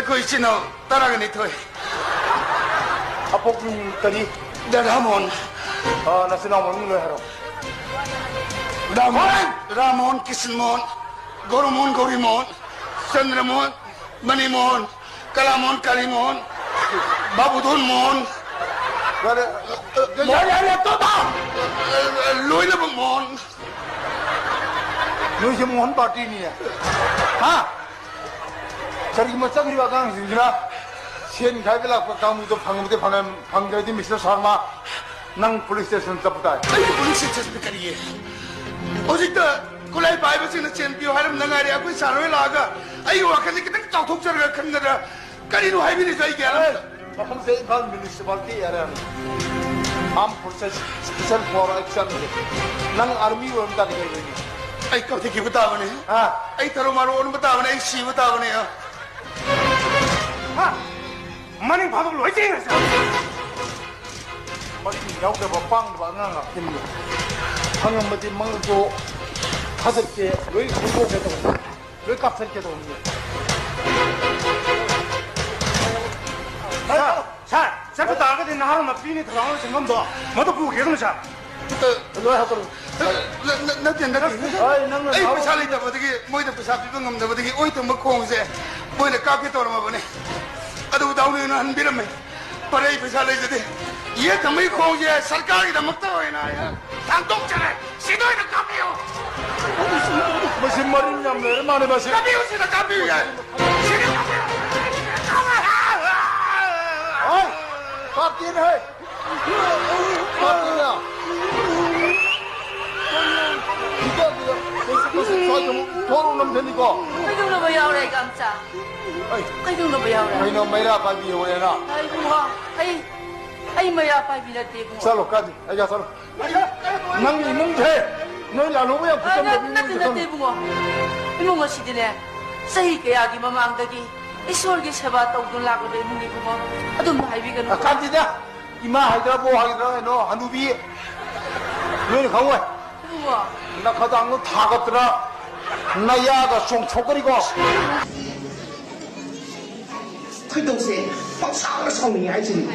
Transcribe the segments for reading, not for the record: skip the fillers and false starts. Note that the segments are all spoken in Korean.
거의 지나 따라가니 더해. 아폭님 까지 라몬. 나스 라몬 왜 하러? 라몬, 키스몬, 고르몬, 고리몬, 산드라몬, 마니몬, 칼라몬, 칼리몬, 바부돈몬. 야야야 또 봐! 로이라몬. 너희 뭔 파티니야? 저기 뭐 짝이 와강 지나 시엔 가이벨라 강무도 방무대 방가디 미스터 사마 낭 폴리스 스테이션 잡다. 아이 폴리스 스테이션 까리에. 어제다 콜라이 바이버스는 챔피언 하름 나가리 앞에 사로에 나가. 아이 와카니 그때 짝톡처럼 큰거라. 까리로 하이비리 자이게 알아. हमसे बाल म्युनिसिपालिटी यार arm forces special for action नंग आर्मी वन का दिखे बेनी आई कब तक बतावने आई थरो मारो उन बतावने आई सी बतावने मनी भादो लोई चाहिए मनी याव दे बपांग बांगा ना किन्नो हंगम मती मंग को हजर के लोई खुदो के तो लोई काफर के तो 자, 자꾸 나가게 나하면 비니 들어가는 생각도 뭐도 보고 계속 자. 너 하고. 나 된다. 아이 부살이다 어떻게 뭐이도 부살 비병 없는데 어떻게 어이도 먹고 오세. 뭐이는 까게 돌아마 보네. 아도 다운에는 한 비름에. 바래 부살이지. ये तमिल खोज है सरकार की धमकता हो ना यार तांतों चले सीधो ही काबियो मशीन मरीन या मेरे माने बस काबियो सीधा काबियो यार सीधे काबियो पार्टी है पार्टी है 이거 도로 넘되니까 아이고 너 뭐야 그래 깜짝 아이고 너 뭐야 그래 아이 너 메라 바비 오래나 아이고 아이 뭐야 바비라 대고 살로 까지 아이가 살로 낭이 뭉태 너 야로야 붙잡는 나 대고 이모가 시디네 세히 계약이 마망다기 이솔기 세바 떠들 라고 내 문이 그거 아좀 하이비가 까지다 이마 하이드라 보 하이드라 너 한우비 너는 강원 우와 나 가장 너 다 갔더라 나야가 송 초거리고 佢到時放手都臭你愛情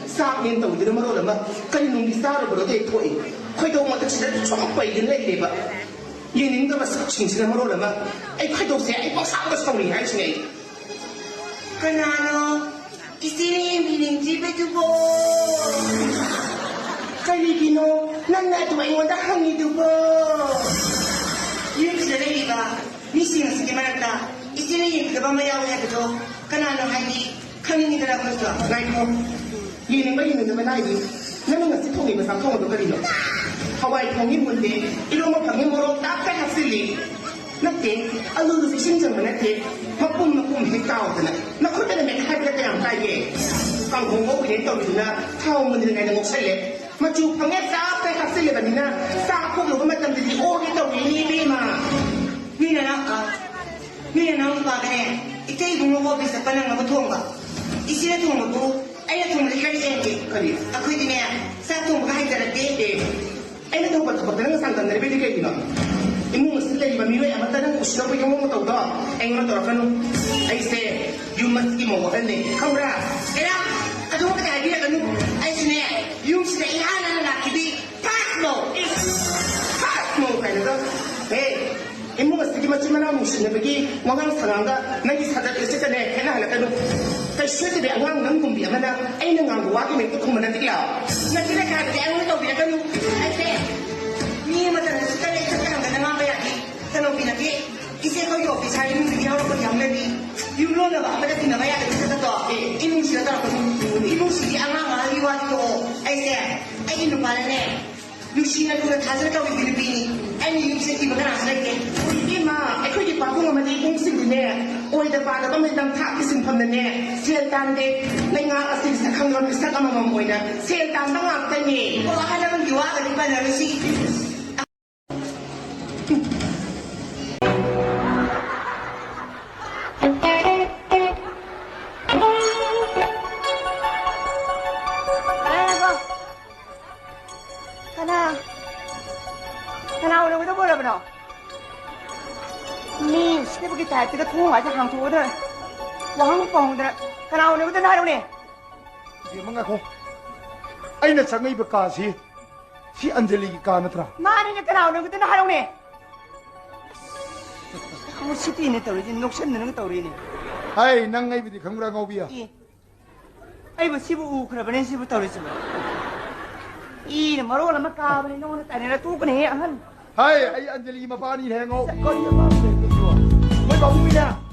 ，3年到底都冇到嘛？跟農啲沙都冇到啲退，佢到我哋時都裝備嘅呢啲吧，年年都咪情緒都冇到嘛？哎，佢到時哎放手都臭你愛情哎，跟哪咯？一些年比年紀比較多，跟你見咯，นั่นแหละตัวเองวันนั้นหังนี่ดูบ่ยิ่งเสียเลย吧，你สิ่งสิ่งมันน่ะ一些年ก็บ่มา要เนี่ยก็kanano haidi kanini dara kosa naiko yini ba yini ba naidi nanu ngasi thongi ba samthong do kari no hawai thongi munde ilo ma phangi moro ta ka hasili natte alu du sinjang ba natte mapum he kaw dana na khota na me kha ka ta yang tai ye kang hong go yin to ni na thao mun ni na ngok sai le ma chu phangi sa ka hasili ba ni na sa ko lo ma tam di o ni to ni bi ma ni na ba ka ne 이때 동료가 비슷한 거는 뭐 통과 이시에 통과도 아예 통과를 해야지 그래 아 그이네 사통과 하이자를 때 아예 통과도 버튼 상담을 해야 되겠구나 이모 쓸래 이봐 미래 아마다는 우시도 비용 못 얻어 앵으로 돌아가는 아이세 유마스키 뭐 했네 카우라 에라 아주 그때 아이디어 가는 아이스네 유스네 하나는 나기비 파스노 가는 거 에. 이모가 쓰기만 찌만한 무신의 백이 왕왕 상황가 나기 사자 있었잖아 해나 하나까도 그 쇠들이 왕왕 남군비 아마나 애는 왕고 와기 맹도 통만한 데야 나 그래 가게 애는 또 비라가는 아이세 니 맞다는 숫자에 착각한 거는 안 봐야지 저는 비나게 이제 거기 없이 살는 비하로 그 양면이 유로나 봐 아마다 비나가야 되겠다 이놈 씨가 따라가는 이놈 씨이 앙앙 아리와도 아이세 아이는 말하네 Lucia tu dah hasil kau di Filipina. Ani Lucia ti bukan asal ke. Ima, aku di Papua nama dia kong sing ni. Oi dah pada kami dah tak kisah pun ni. Seltan dek, nengar asing sakang orang kisah kami mahu ina. Seltan dah ngap tanya. Wah, ada orang jual di mana Lucia. 니 시대부기 달 때가 통화하자 항토를 왕 뻥들 그나 오늘 그때 나오네 이게 뭔가 고 아이나 장의 벽가시 시 안젤리기 까느더라 마니는 그나 오늘 그때 나오네 뭐 시도 있네 떠오르지 녹션 넣는 거 떠오르네 아이 낭가이비디 강구라 가오비야 이 아이고 시부 우 그러버는 시부 떠오르지 뭐 이는 뭐로 올라만 까버리 너는 따내라 뚜그네 한 아이 안젤리기 마바니 행어 거리야 마음에 좋아 뭐 바보미냐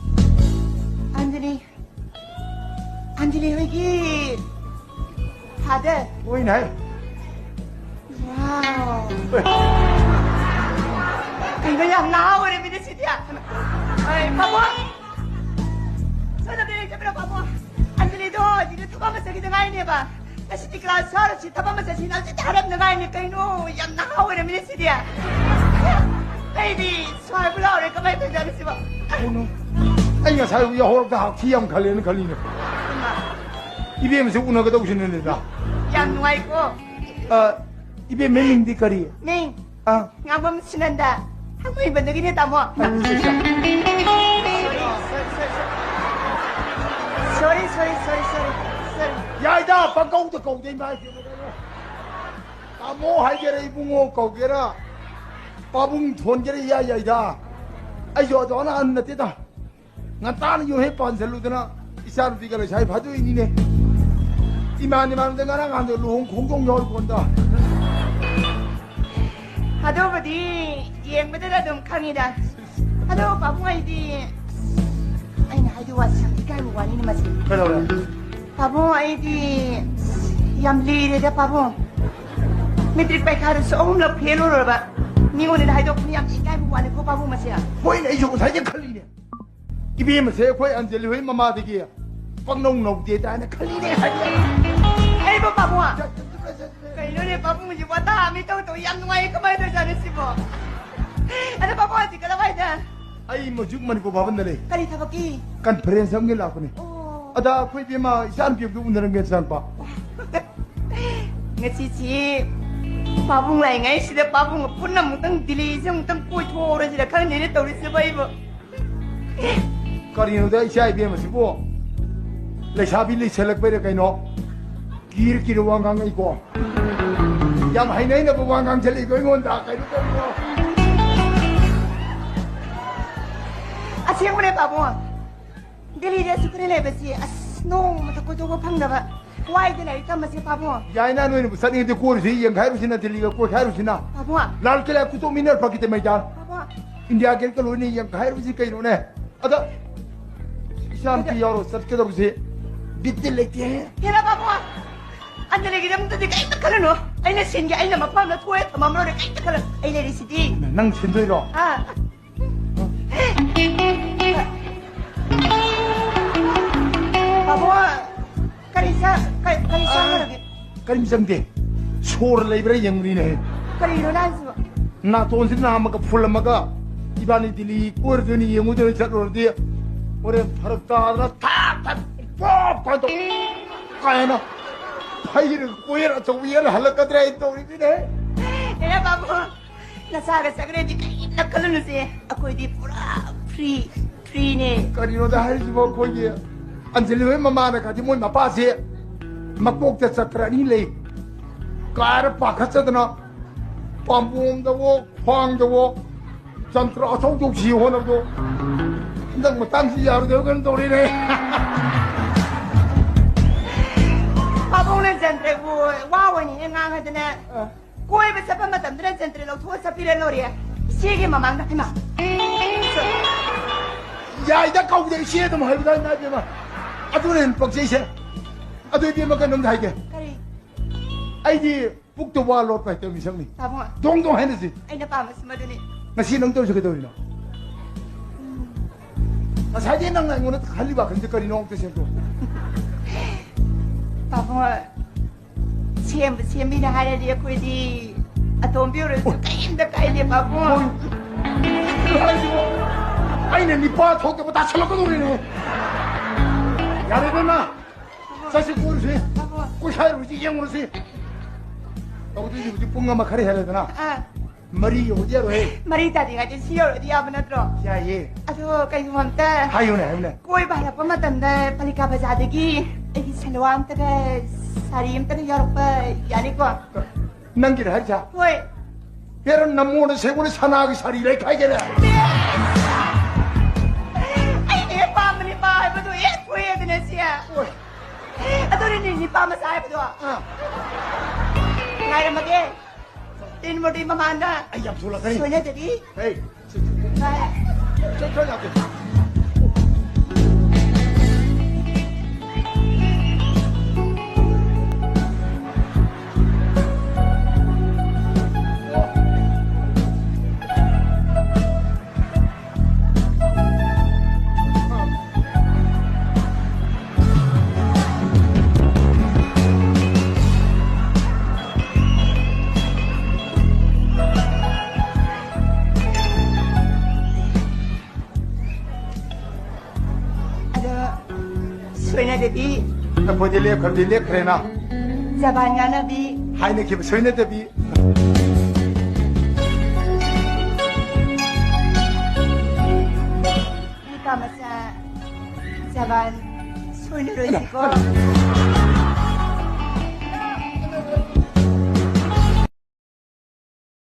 안젤리 여기 다들 보이네 와우 이거 야 나와버려 미리 시디야 아이 바보 서자들이 잡으라 바보 안젤리도 니네 타바만 쓰기 등하이네 봐 시디 클라스 하루치 타바만 쓰기 나지 다른 등하이니까 이노 야 나와버려 미리 시디야 베이비 잘 불러오래 그만 되지 않으시 봐 오늘 아이가 사유 여호롭다 기염 갈리는 갈리네 이베면서 운하가 오시는 애다 양 누아있고 이베 멜링디 거리 맹 아 양범 신난다 한국인 번역이 했다 뭐 소리 야이다 바까우도 거우대 마이 아모 할게라 이붕어 거기라 빠붕 돈게라 야야이다 아이고 너나 안 났대다 난 따는 요해 반셀루드나 이 사람 비가를 잘 봐도 있니네 이만이 많은데 나랑 안 돼. 공동 열 본다. 하도 버디 예쁘더라 좀 강이다 하도 바봉아이디 아니 하도 왔어 이가 뭐 아니는 맛이 그래. 바봉아이디 얌리레다 바봉 메트릭 백하루 소음로 페로로 봐 미고는 하도 그냥 이가 뭐 아니고 바봉 맛이야 보이네 이 저거 살게 칼리네. 이비면 세코에 안젤리 회 마마 되기야. 빡농 농디에 다네 칼리네 하지. 아이고 바봉아 이놈의 바봉이 왔다 미터 또 양누아에 그만 되잖아 씨뭐 ada bapak aja kalau ada 아이 뭐 죽만 입고 밥은다네. kali tabaki 간 프렌스 형님 나쁘네. oh 아다 코이 비마 산 비도 운다는 게 산바. ngecici babung lại ngay sida babung pun nam tang dili sing tang koi thora sida kan ne tawri survive 거리노다 이샤이 비면 시고. 레샤빌리 셀렉 베레 카이노. 기르기르 왕강 이고. 양 하이네나 부 왕강 젤리 이거 온다. 카이노 거. asyik boleh babung dili dia suka le besi no mata ko to phang da ba why de lai kam masih babung 야이나 너는 무슨 일이 고르지 양 가르시나 들리가 고 가르시나. babung 랄켈라 쿠토 미너 파키테 메자. babung 인디아 겔 콜로니 양 가르시 카이노네. 아다 샤ንቲ 여로 서트케다 부시. 비틀 레티. kira babung anda lagi dam tadi kai tak kalau no aina sin ga aina mapam na tuwe tamam ro kai tak kalau aina di sidi 낭 신도이로. ah babung karisa lagi 까림상대 소를 레이브라 영리네. kali nanti 나 돈신 나마가 풀마가 이반이 딜리 꼬르더니 영우들 자로디 올해 파르다라 탁탁 뽀뽀도 가야나 파이를 꼬여라 저 위에를 할라까드라 했다 우리네. ya babung nasaga sagre di kai tak kalau no sih aku di pura free ne 까리노다 할지 뭐 거기에 안젤리왜 마마나 가지 뭐 마파시 막복대 사크라니 레이 까르 파카서드나 빰붐다고 황다고 전트라 어성족 지원하고 근데 뭐 당시 야로 되건 돌이네. babung na centre bu wawa ni ngang ha dana koi ba sapa matam dana centre lo thua sapire lo ria sige mamang na kima 야, 이제 가운데 시에도 뭐 해보다 나 비마. 아두는 뻑세세. 아두 비마 그놈 다 이게. kari 아이디 북도 와 로트 했던 미성니. babung 동동 했는지. ai na pa mas maduni 나 시능 또 저게 돌이나. 나 사진 낭나 이거는 갈리바 근데까지 농 뜻이고. babung siam bina hara dia koi di atom biur kai inda kai dia babung 아이네 니빠 저게 다 철렁거 돌이네. 야래더나. 사실 꼬르지. babung 꼬샤르지 영으로지. 너도 이제 뽕가마 카레 해야 되나? ah 머리 오지로 해. 머리 다리가 좀 시어디 아무나들어. 야 예. 아도 까이솜한테 하요네 하요네. 꼬이 바라보 마탄데 팔리카 바자드기 애기 살로한테 사리임때 여러분 야니고 남기를 하자. 꼬이 얘는 남모는 세고는 사나하게 살이를 가게래. 아이 파문이 파이브도 예 꼬이야 되네시야. 아도리니 니 파마 사이브도. 나이라마게 tin một đi mà man đó. Ai dập xuống là cái Rồi này. nha chị đi. Ê, Đây. cho nhập đi. Rồi nha chị đi. Nó phải đi liệp khởi nào. Dạ bà nhà nó đi. Hai này kịp sôi này tập đi. Đi cả mà xa. Dạ bà. Rồi nữa rồi chị cô.